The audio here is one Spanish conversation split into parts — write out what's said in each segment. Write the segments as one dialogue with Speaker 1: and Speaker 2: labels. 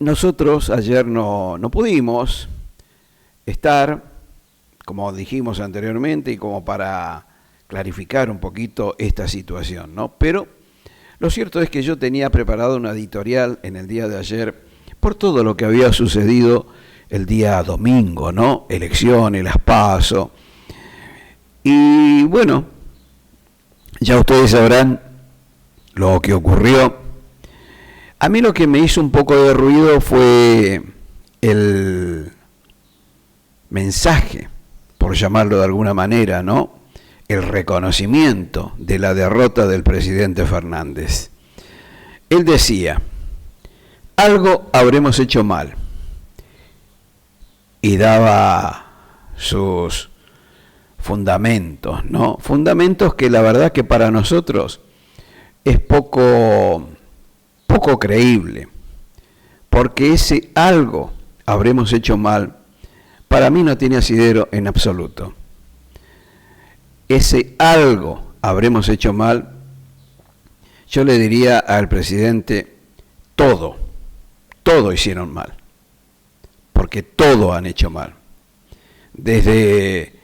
Speaker 1: nosotros ayer no pudimos estar, como dijimos anteriormente, y como para clarificar un poquito esta situación, ¿no? Pero lo cierto es que yo tenía preparado una editorial en el día de ayer por todo lo que había sucedido el día domingo, ¿no? Elecciones, las PASO. Y bueno, ya ustedes sabrán lo que ocurrió. A mí lo que me hizo un poco de ruido fue el mensaje, por llamarlo de alguna manera, ¿no? El reconocimiento de la derrota del presidente Fernández. Él decía, algo habremos hecho mal. Y daba sus fundamentos, ¿no? Fundamentos que la verdad que para nosotros es poco creíble, porque ese algo habremos hecho mal, para mí no tiene asidero en absoluto. Ese algo habremos hecho mal, yo le diría al presidente, todo hicieron mal, porque todo han hecho mal. Desde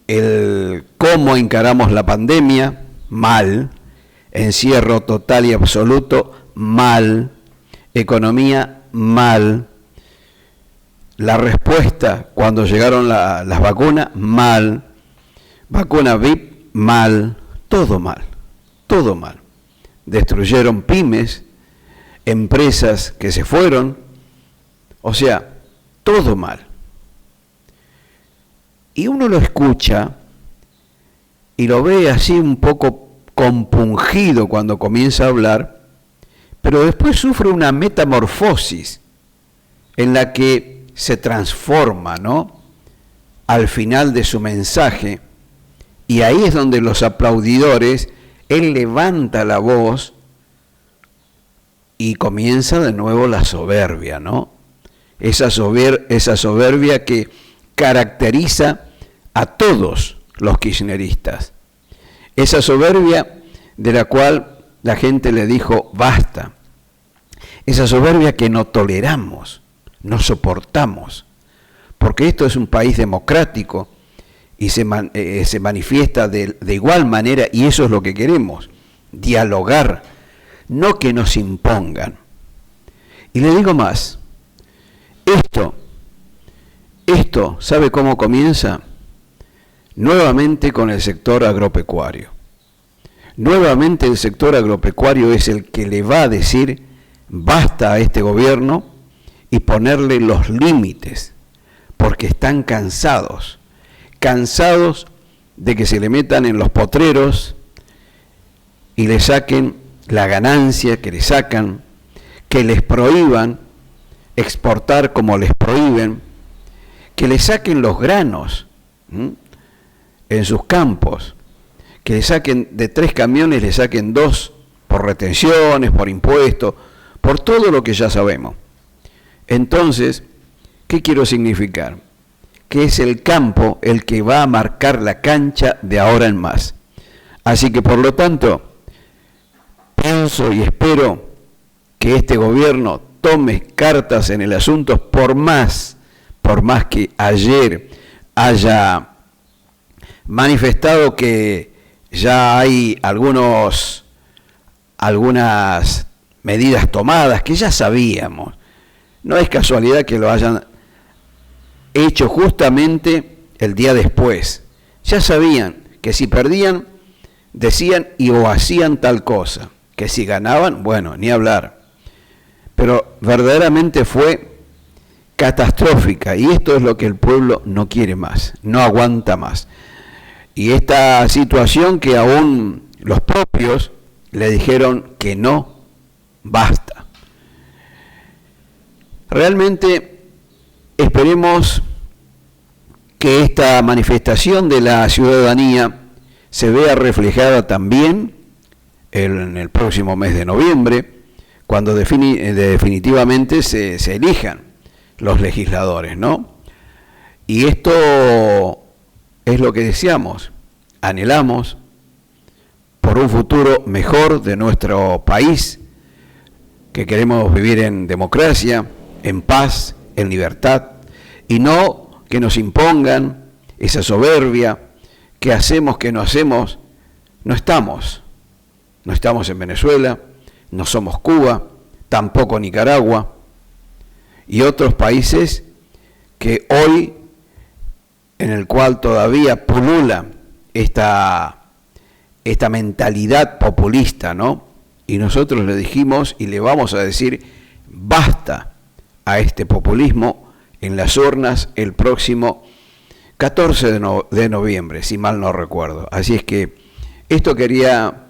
Speaker 1: el cómo encaramos la pandemia, mal, encierro total y absoluto, mal, economía, mal, la respuesta cuando llegaron las vacunas, mal, vacuna VIP, mal, todo mal, todo mal. Destruyeron pymes, empresas que se fueron, o sea, todo mal. Y uno lo escucha y lo ve así un poco compungido cuando comienza a hablar, pero después sufre una metamorfosis en la que se transforma, ¿no? Al final de su mensaje, y ahí es donde los aplaudidores, él levanta la voz y comienza de nuevo la soberbia, ¿no? Esa soberbia que caracteriza a todos los kirchneristas. Esa soberbia de la cual la gente le dijo basta. Esa soberbia que no toleramos, no soportamos, porque esto es un país democrático y se manifiesta de igual manera, y eso es lo que queremos, dialogar, no que nos impongan. Y le digo más, esto, ¿sabe cómo comienza? Nuevamente con el sector agropecuario. Nuevamente el sector agropecuario es el que le va a decir basta a este gobierno y ponerle los límites, porque están cansados de que se le metan en los potreros y le saquen la ganancia que le sacan, que les prohíban exportar como les prohíben, que le saquen los granos en sus campos, que le saquen de 3 camiones, le saquen 2 por retenciones, por impuestos, por todo lo que ya sabemos. Entonces, ¿qué quiero significar? Que es el campo el que va a marcar la cancha de ahora en más. Así que, por lo tanto, pienso y espero que este gobierno tome cartas en el asunto, por más que ayer haya manifestado que ya hay algunas medidas tomadas que ya sabíamos. No es casualidad que lo hayan hecho justamente el día después. Ya sabían que si perdían, decían o hacían tal cosa. Que si ganaban, bueno, ni hablar. Pero verdaderamente fue catastrófica, y esto es lo que el pueblo no quiere más, no aguanta más. Y esta situación que aún los propios le dijeron que no, basta. Realmente esperemos que esta manifestación de la ciudadanía se vea reflejada también en el próximo mes de noviembre, cuando definitivamente se elijan los legisladores, ¿no? Y esto es lo que deseamos, anhelamos por un futuro mejor de nuestro país, que queremos vivir en democracia, en paz, en libertad, y no que nos impongan esa soberbia, que hacemos, que no hacemos. No estamos en Venezuela, no somos Cuba, tampoco Nicaragua, y otros países que hoy, en el cual todavía pulula esta mentalidad populista, ¿no? Y nosotros le dijimos y le vamos a decir, basta a este populismo en las urnas el próximo 14 de noviembre, si mal no recuerdo. Así es que esto quería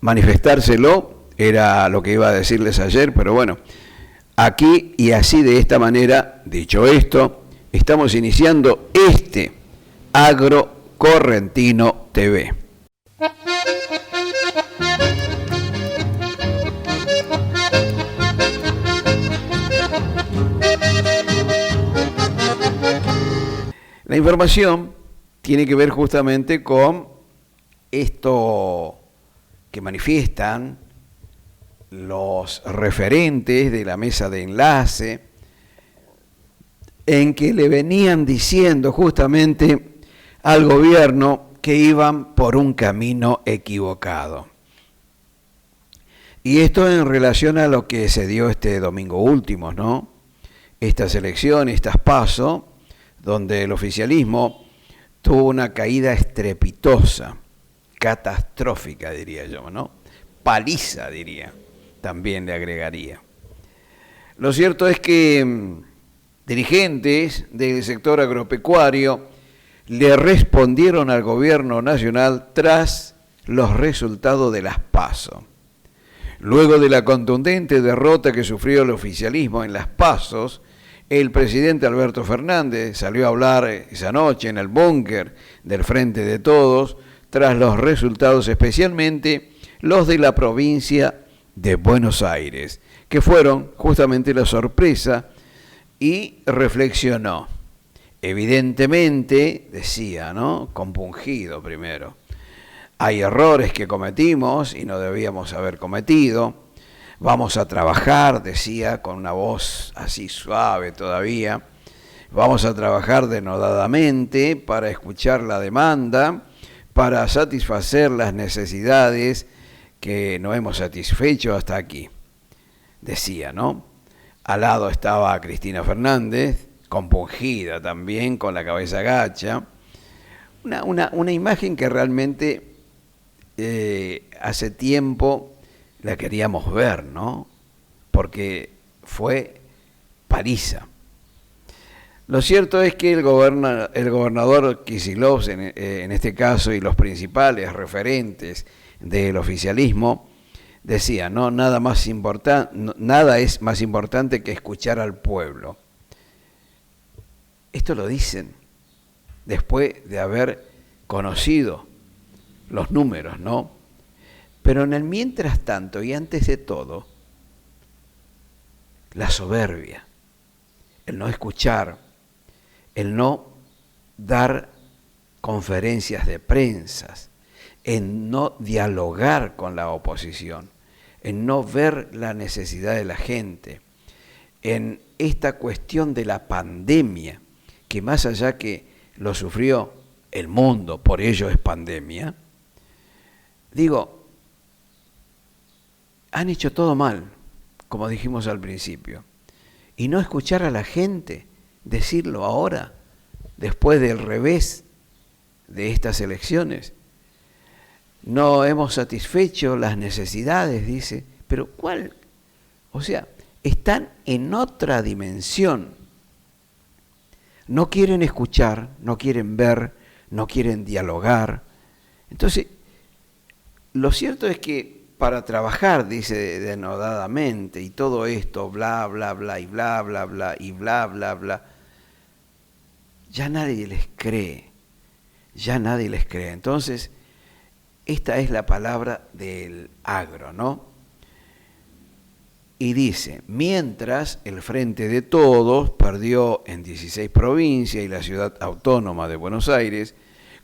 Speaker 1: manifestárselo, era lo que iba a decirles ayer, pero bueno, aquí y así de esta manera, dicho esto, estamos iniciando este Agro Correntino TV. La información tiene que ver justamente con esto que manifiestan los referentes de la mesa de enlace, en que le venían diciendo justamente al gobierno que iban por un camino equivocado. Y esto en relación a lo que se dio este domingo último, ¿no? Estas elecciones, estas PASO, donde el oficialismo tuvo una caída estrepitosa, catastrófica, diría yo, ¿no? Paliza, diría, también le agregaría. Lo cierto es que dirigentes del sector agropecuario le respondieron al gobierno nacional tras los resultados de las PASO. Luego de la contundente derrota que sufrió el oficialismo en las PASOs, el presidente Alberto Fernández salió a hablar esa noche en el búnker del Frente de Todos tras los resultados, especialmente los de la provincia de Buenos Aires, que fueron justamente la sorpresa, y reflexionó. Evidentemente, decía, ¿no? Compungido primero. Hay errores que cometimos y no debíamos haber cometido. Vamos a trabajar, decía, con una voz así suave todavía. Vamos a trabajar denodadamente para escuchar la demanda, para satisfacer las necesidades que no hemos satisfecho hasta aquí. Decía, ¿no? Al lado estaba Cristina Fernández, compungida también, con la cabeza gacha. Una imagen que realmente hace tiempo la queríamos ver, ¿no? Porque fue paliza. Lo cierto es que el gobernador Kicillof, en este caso, y los principales referentes del oficialismo, decía, no, nada es más importante que escuchar al pueblo. Esto lo dicen después de haber conocido los números, ¿no? Pero en el mientras tanto y antes de todo, la soberbia, el no escuchar, el no dar conferencias de prensa, en no dialogar con la oposición, en no ver la necesidad de la gente, en esta cuestión de la pandemia, que más allá que lo sufrió el mundo, por ello es pandemia, digo, han hecho todo mal, como dijimos al principio, y no escuchar a la gente, decirlo ahora, después del revés de estas elecciones. No hemos satisfecho las necesidades, dice, pero ¿cuál? O sea, están en otra dimensión. No quieren escuchar, no quieren ver, no quieren dialogar. Entonces, lo cierto es que para trabajar, dice denodadamente, y todo esto, bla, bla, bla, y bla, bla, bla, y bla, bla, bla, ya nadie les cree, ya nadie les cree. Entonces, esta es la palabra del agro, ¿no? Y dice, mientras el Frente de Todos perdió en 16 provincias y la ciudad autónoma de Buenos Aires,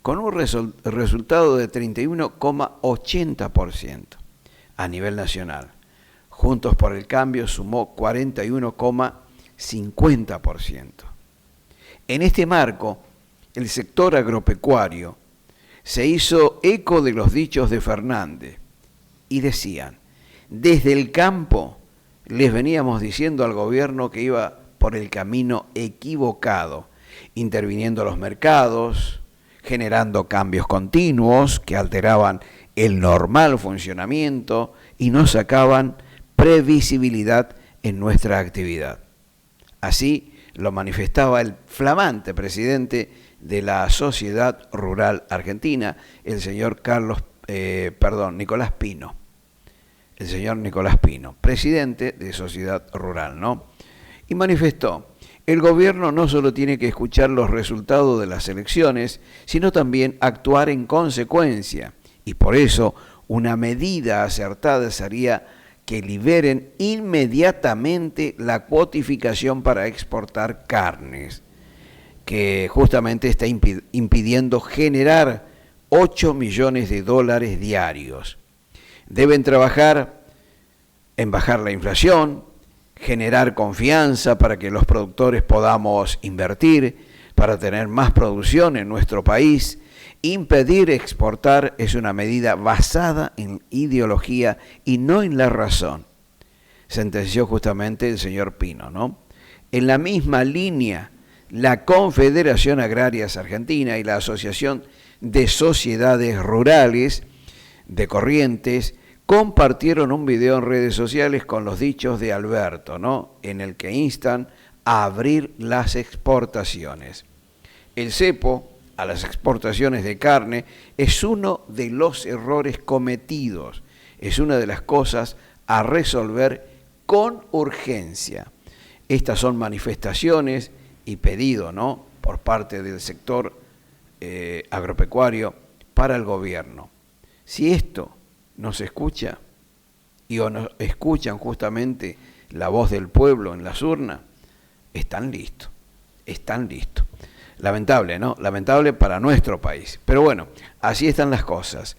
Speaker 1: con un resultado de 31,80% a nivel nacional. Juntos por el Cambio sumó 41,70%. 50%. En este marco, el sector agropecuario se hizo eco de los dichos de Fernández y decían: desde el campo les veníamos diciendo al gobierno que iba por el camino equivocado, interviniendo los mercados, generando cambios continuos que alteraban el normal funcionamiento y no sacaban previsibilidad en nuestra actividad. Así lo manifestaba el flamante presidente de la Sociedad Rural Argentina, el señor Nicolás Pino. El señor Nicolás Pino, presidente de Sociedad Rural, ¿no? Y manifestó: el gobierno no solo tiene que escuchar los resultados de las elecciones, sino también actuar en consecuencia. Y por eso, una medida acertada sería que liberen inmediatamente la cuotificación para exportar carnes, que justamente está impidiendo generar 8 millones de dólares diarios. Deben trabajar en bajar la inflación, generar confianza para que los productores podamos invertir, para tener más producción en nuestro país. Impedir exportar es una medida basada en ideología y no en la razón, sentenció justamente el señor Pino, ¿no? En la misma línea, la Confederación Agrarias Argentina y la Asociación de Sociedades Rurales de Corrientes compartieron un video en redes sociales con los dichos de Alberto, ¿no?, en el que instan a abrir las exportaciones. El cepo a las exportaciones de carne es uno de los errores cometidos, es una de las cosas a resolver con urgencia. Estas son manifestaciones y pedidos, ¿no?, por parte del sector agropecuario para el gobierno. Si esto no se escucha o no escuchan justamente la voz del pueblo en las urnas, están listos. Lamentable, ¿no? Lamentable para nuestro país. Pero bueno, así están las cosas.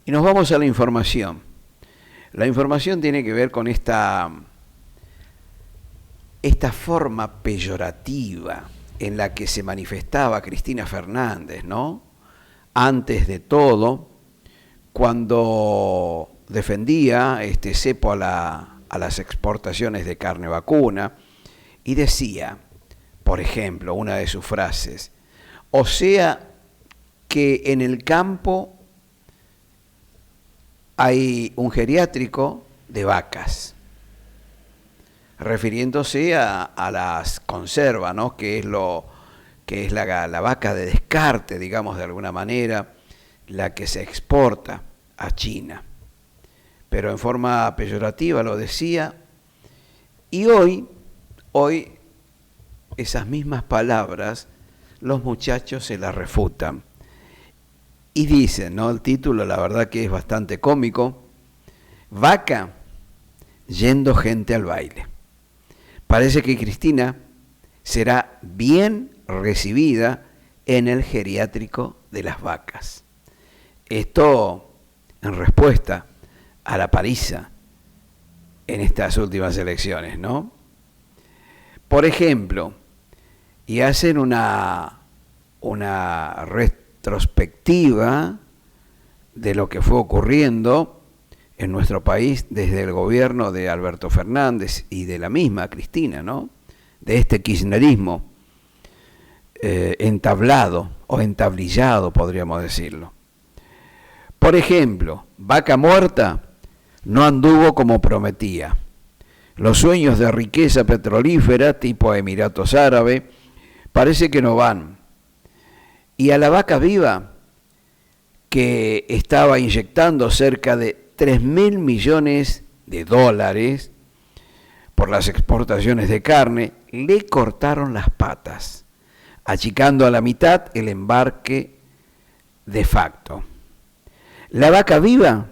Speaker 1: Y nos vamos a la información. La información tiene que ver con esta forma peyorativa en la que se manifestaba Cristina Fernández, ¿no?, antes de todo, cuando defendía este cepo a las exportaciones de carne vacuna, y decía, por ejemplo, una de sus frases: o sea que en el campo hay un geriátrico de vacas, refiriéndose a las conservas, ¿no?, que es la vaca de descarte, digamos, de alguna manera, la que se exporta a China. Pero en forma peyorativa lo decía, y hoy esas mismas palabras los muchachos se las refutan. Y dicen, ¿no?, el título, la verdad que es bastante cómico: vaca yendo gente al baile. Parece que Cristina será bien recibida en el geriátrico de las vacas. Esto en respuesta a la paliza en estas últimas elecciones, ¿no? Por ejemplo, y hacen una retrospectiva de lo que fue ocurriendo en nuestro país desde el gobierno de Alberto Fernández y de la misma Cristina, ¿no?, de este kirchnerismo entablado o entablillado, podríamos decirlo. Por ejemplo, Vaca Muerta no anduvo como prometía. Los sueños de riqueza petrolífera tipo Emiratos Árabes parece que no van. Y a la Vaca Viva, que estaba inyectando cerca de 3.000 millones de dólares por las exportaciones de carne, le cortaron las patas, achicando a la mitad el embarque de facto. La Vaca Viva,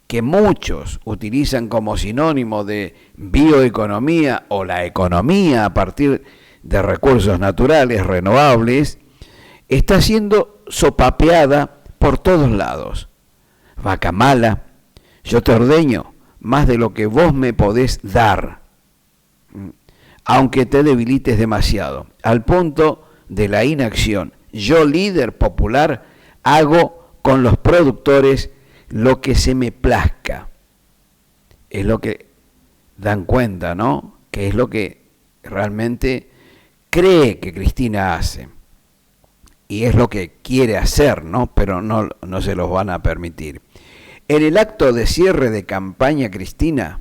Speaker 1: que muchos utilizan como sinónimo de bioeconomía o la economía a partir de recursos naturales renovables, está siendo sopapeada por todos lados. Vaca mala, Yo te ordeño más de lo que vos me podés dar, aunque te debilites demasiado, al punto de la inacción. Yo, líder popular, hago con los productores lo que se me plazca. Es lo que dan cuenta, ¿no? Que es lo que realmente cree que Cristina hace. Y es lo que quiere hacer, ¿no? Pero no se los van a permitir. En el acto de cierre de campaña, Cristina,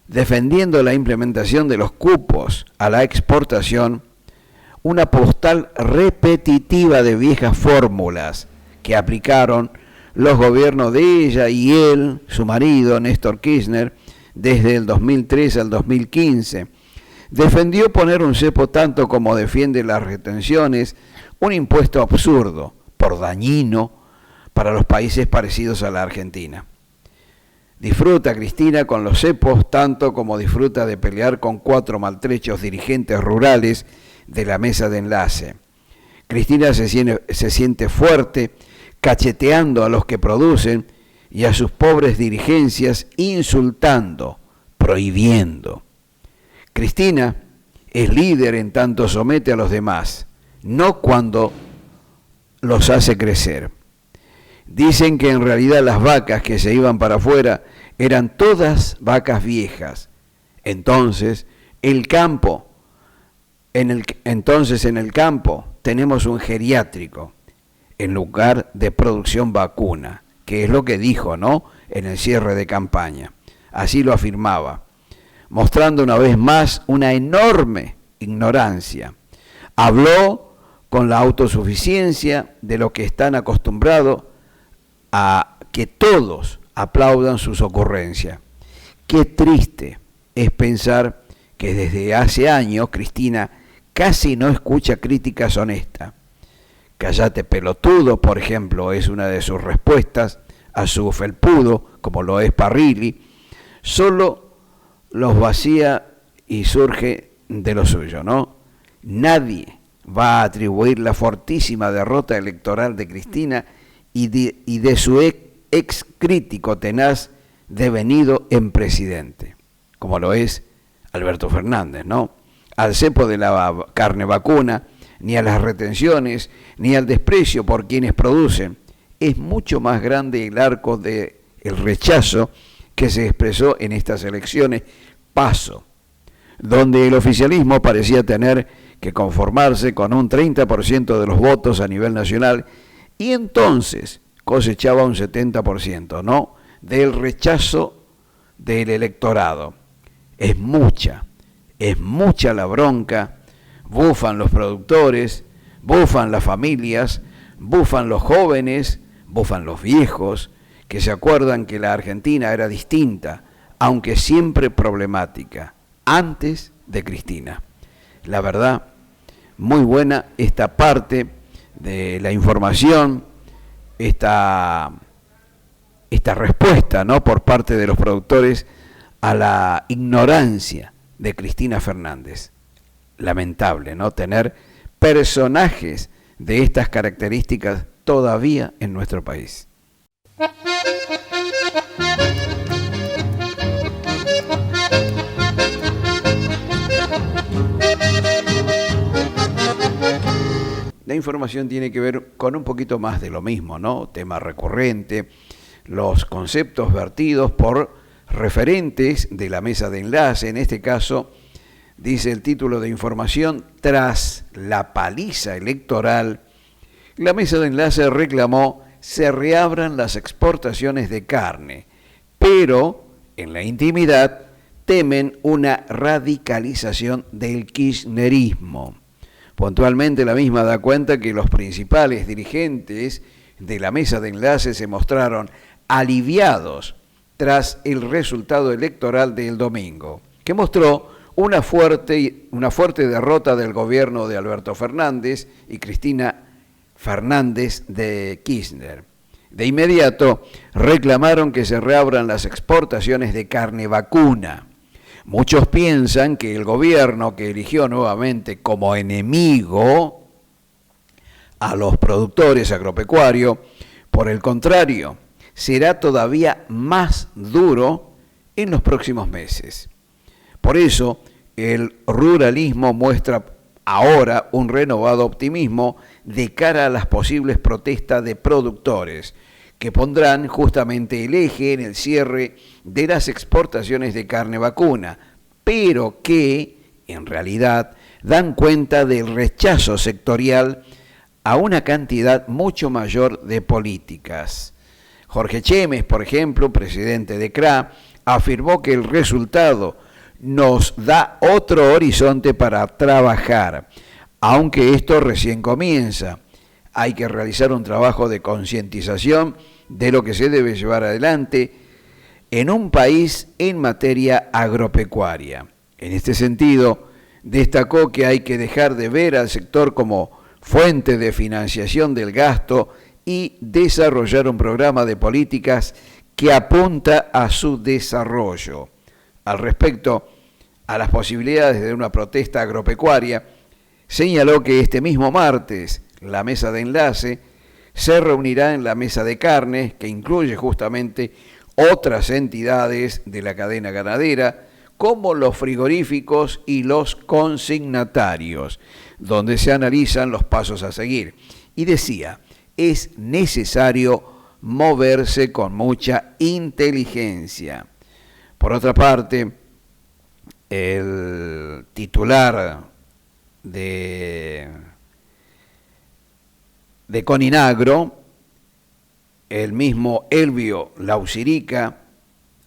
Speaker 1: defendiendo la implementación de los cupos a la exportación, una postal repetitiva de viejas fórmulas que aplicaron los gobiernos de ella y él, su marido, Néstor Kirchner, desde el 2003 al 2015. Defendió poner un cepo tanto como defiende las retenciones, un impuesto absurdo, por dañino, para los países parecidos a la Argentina. Disfruta Cristina con los cepos tanto como disfruta de pelear con 4 maltrechos dirigentes rurales de la mesa de enlace. Cristina se siente fuerte, cacheteando a los que producen y a sus pobres dirigencias, insultando, prohibiendo. Cristina es líder en tanto somete a los demás, no cuando los hace crecer. Dicen que en realidad las vacas que se iban para afuera eran todas vacas viejas. Entonces, en el campo tenemos un geriátrico en lugar de producción vacuna, que es lo que dijo, ¿no?, en el cierre de campaña. Así lo afirmaba, mostrando una vez más una enorme ignorancia. Habló con la autosuficiencia de lo que están acostumbrados a que todos aplaudan sus ocurrencias. Qué triste es pensar que desde hace años Cristina casi no escucha críticas honestas. Cállate pelotudo, por ejemplo, es una de sus respuestas a su felpudo, como lo es Parrilli. Solo los vacía y surge de lo suyo, ¿no? Nadie va a atribuir la fortísima derrota electoral de Cristina y de su ex crítico tenaz devenido en presidente, como lo es Alberto Fernández, ¿no? Al cepo de la carne vacuna, ni a las retenciones, ni al desprecio por quienes producen. Es mucho más grande el arco del rechazo que se expresó en estas elecciones PASO, donde el oficialismo parecía tener que conformarse con un 30% de los votos a nivel nacional y entonces cosechaba un 70%, ¿no?, del rechazo del electorado. Es mucha la bronca, bufan los productores, bufan las familias, bufan los jóvenes, bufan los viejos, que se acuerdan que la Argentina era distinta, aunque siempre problemática, antes de Cristina. La verdad, muy buena esta parte de la información, esta respuesta, ¿no?, por parte de los productores a la ignorancia de Cristina Fernández. Lamentable, ¿no?, tener personajes de estas características todavía en nuestro país. La información tiene que ver con un poquito más de lo mismo, ¿no? Tema recurrente, los conceptos vertidos por referentes de la mesa de enlace. En este caso, dice el título de información: tras la paliza electoral, la mesa de enlace reclamó se reabran las exportaciones de carne, pero en la intimidad temen una radicalización del kirchnerismo. Puntualmente la misma da cuenta que los principales dirigentes de la mesa de enlace se mostraron aliviados tras el resultado electoral del domingo, que mostró una fuerte derrota del gobierno de Alberto Fernández y Cristina Fernández de Kirchner. De inmediato reclamaron que se reabran las exportaciones de carne vacuna. Muchos piensan que el gobierno que eligió nuevamente como enemigo a los productores agropecuarios, por el contrario, será todavía más duro en los próximos meses. Por eso, el ruralismo muestra ahora un renovado optimismo de cara a las posibles protestas de productores, que pondrán justamente el eje en el cierre de las exportaciones de carne vacuna, pero que, en realidad, dan cuenta del rechazo sectorial a una cantidad mucho mayor de políticas. Jorge Chemes, por ejemplo, presidente de CRA, afirmó que el resultado nos da otro horizonte para trabajar, aunque esto recién comienza. Hay que realizar un trabajo de concientización de lo que se debe llevar adelante en un país en materia agropecuaria. En este sentido, destacó que hay que dejar de ver al sector como fuente de financiación del gasto y desarrollar un programa de políticas que apunta a su desarrollo. Al respecto a las posibilidades de una protesta agropecuaria, señaló que este mismo martes la mesa de enlace se reunirá en la mesa de carnes, que incluye justamente otras entidades de la cadena ganadera, como los frigoríficos y los consignatarios, donde se analizan los pasos a seguir. Y decía, es necesario moverse con mucha inteligencia. Por otra parte, el titular de Coninagro, el mismo Elvio Laucirica,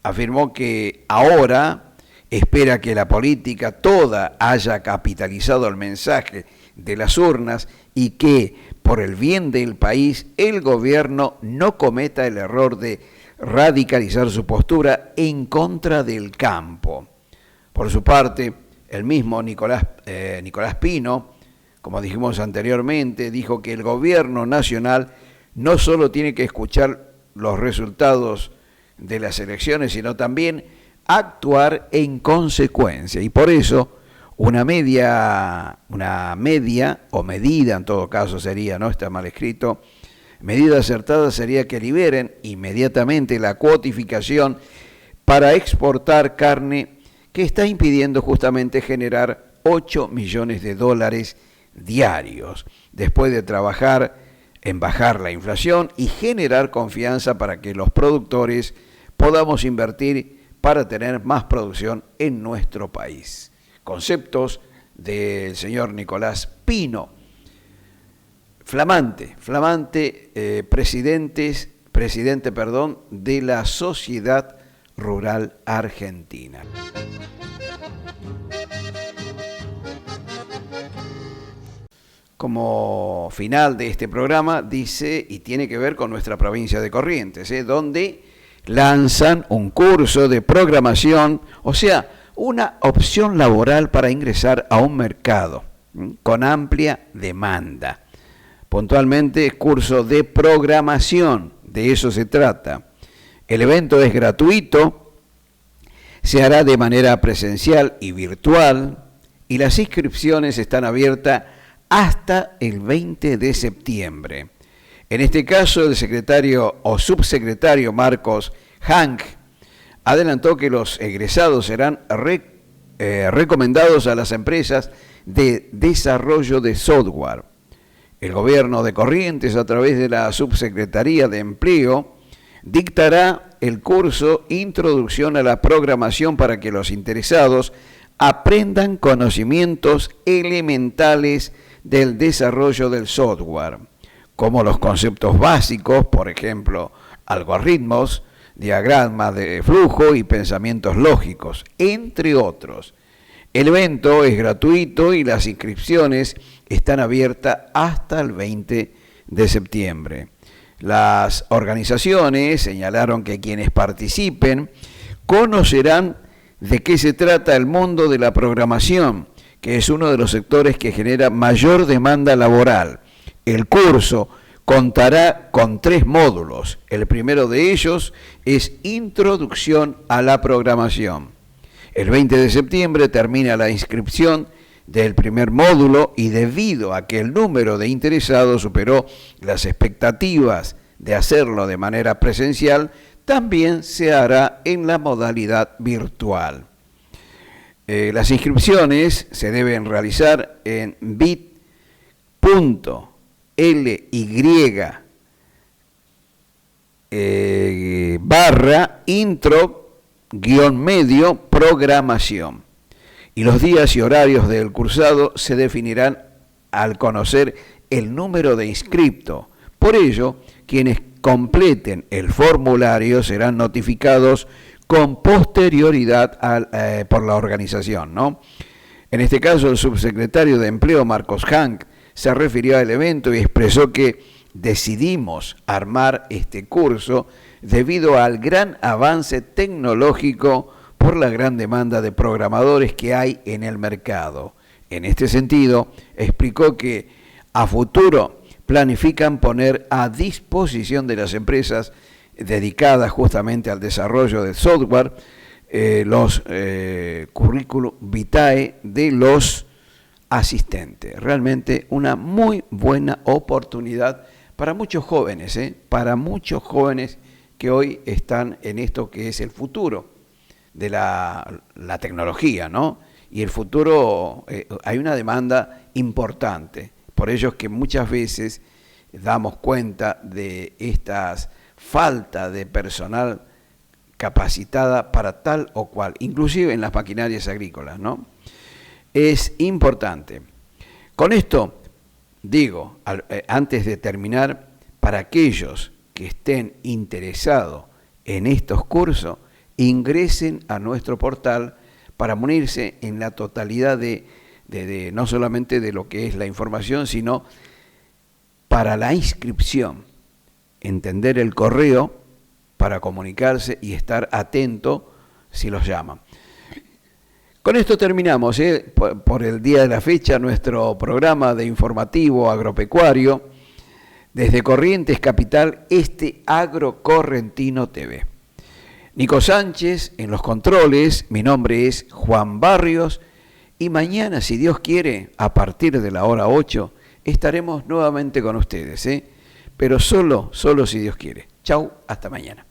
Speaker 1: afirmó que ahora espera que la política toda haya capitalizado el mensaje de las urnas y que, por el bien del país, el gobierno no cometa el error de radicalizar su postura en contra del campo. Por su parte, el mismo Nicolás Pino, como dijimos anteriormente, dijo que el gobierno nacional no solo tiene que escuchar los resultados de las elecciones, sino también actuar en consecuencia. Y por eso una medida, o medida en todo caso sería, no está mal escrito, medida acertada sería que liberen inmediatamente la cuotificación para exportar carne que está impidiendo justamente generar 8 millones de dólares diarios, después de trabajar en bajar la inflación y generar confianza para que los productores podamos invertir para tener más producción en nuestro país. Conceptos del señor Nicolás Pino, flamante presidente de la Sociedad Rural Argentina. Como final de este programa dice, y tiene que ver con nuestra provincia de Corrientes, donde lanzan un curso de programación, o sea, una opción laboral para ingresar a un mercado con amplia demanda. Puntualmente, curso de programación, de eso se trata. El evento es gratuito, se hará de manera presencial y virtual, y las inscripciones están abiertas hasta el 20 de septiembre. En este caso, el secretario o subsecretario Marcos Hank adelantó que los egresados serán recomendados a las empresas de desarrollo de software. El gobierno de Corrientes, a través de la Subsecretaría de Empleo, dictará el curso Introducción a la Programación para que los interesados aprendan conocimientos elementales del desarrollo del software, como los conceptos básicos, por ejemplo, algoritmos, diagramas de flujo y pensamientos lógicos, entre otros. El evento es gratuito y las inscripciones están abiertas hasta el 20 de septiembre. Las organizaciones señalaron que quienes participen conocerán de qué se trata el mundo de la programación, que es uno de los sectores que genera mayor demanda laboral. El curso contará con 3 módulos. El primero de ellos es Introducción a la Programación. El 20 de septiembre termina la inscripción del primer módulo y debido a que el número de interesados superó las expectativas de hacerlo de manera presencial, también se hará en la modalidad virtual. Las inscripciones se deben realizar en bit.ly/intro-medio programación. Y los días y horarios del cursado se definirán al conocer el número de inscriptos. Por ello, quienes completen el formulario serán notificados con posterioridad por la organización, ¿no? En este caso, el subsecretario de Empleo, Marcos Hank, se refirió al evento y expresó que decidimos armar este curso debido al gran avance tecnológico por la gran demanda de programadores que hay en el mercado. En este sentido, explicó que a futuro planifican poner a disposición de las empresas dedicadas justamente al desarrollo de software los currículum vitae de los asistentes. Realmente una muy buena oportunidad para muchos jóvenes, que hoy están en esto que es el futuro de la tecnología, ¿no? Y el futuro, hay una demanda importante. Por ello es que muchas veces damos cuenta de estas falta de personal capacitada para tal o cual, inclusive en las maquinarias agrícolas, ¿no? Es importante. Con esto, digo, antes de terminar, para aquellos que estén interesados en estos cursos, ingresen a nuestro portal para munirse en la totalidad de no solamente de lo que es la información, sino para la inscripción, entender el correo para comunicarse y estar atento si los llaman. Con esto terminamos, por el día de la fecha, nuestro programa de informativo agropecuario desde Corrientes Capital, Agrocorrentino TV. Nico Sánchez en los controles, mi nombre es Juan Barrios y mañana, si Dios quiere, a partir de la hora 8, estaremos nuevamente con ustedes, pero solo si Dios quiere. Chau, hasta mañana.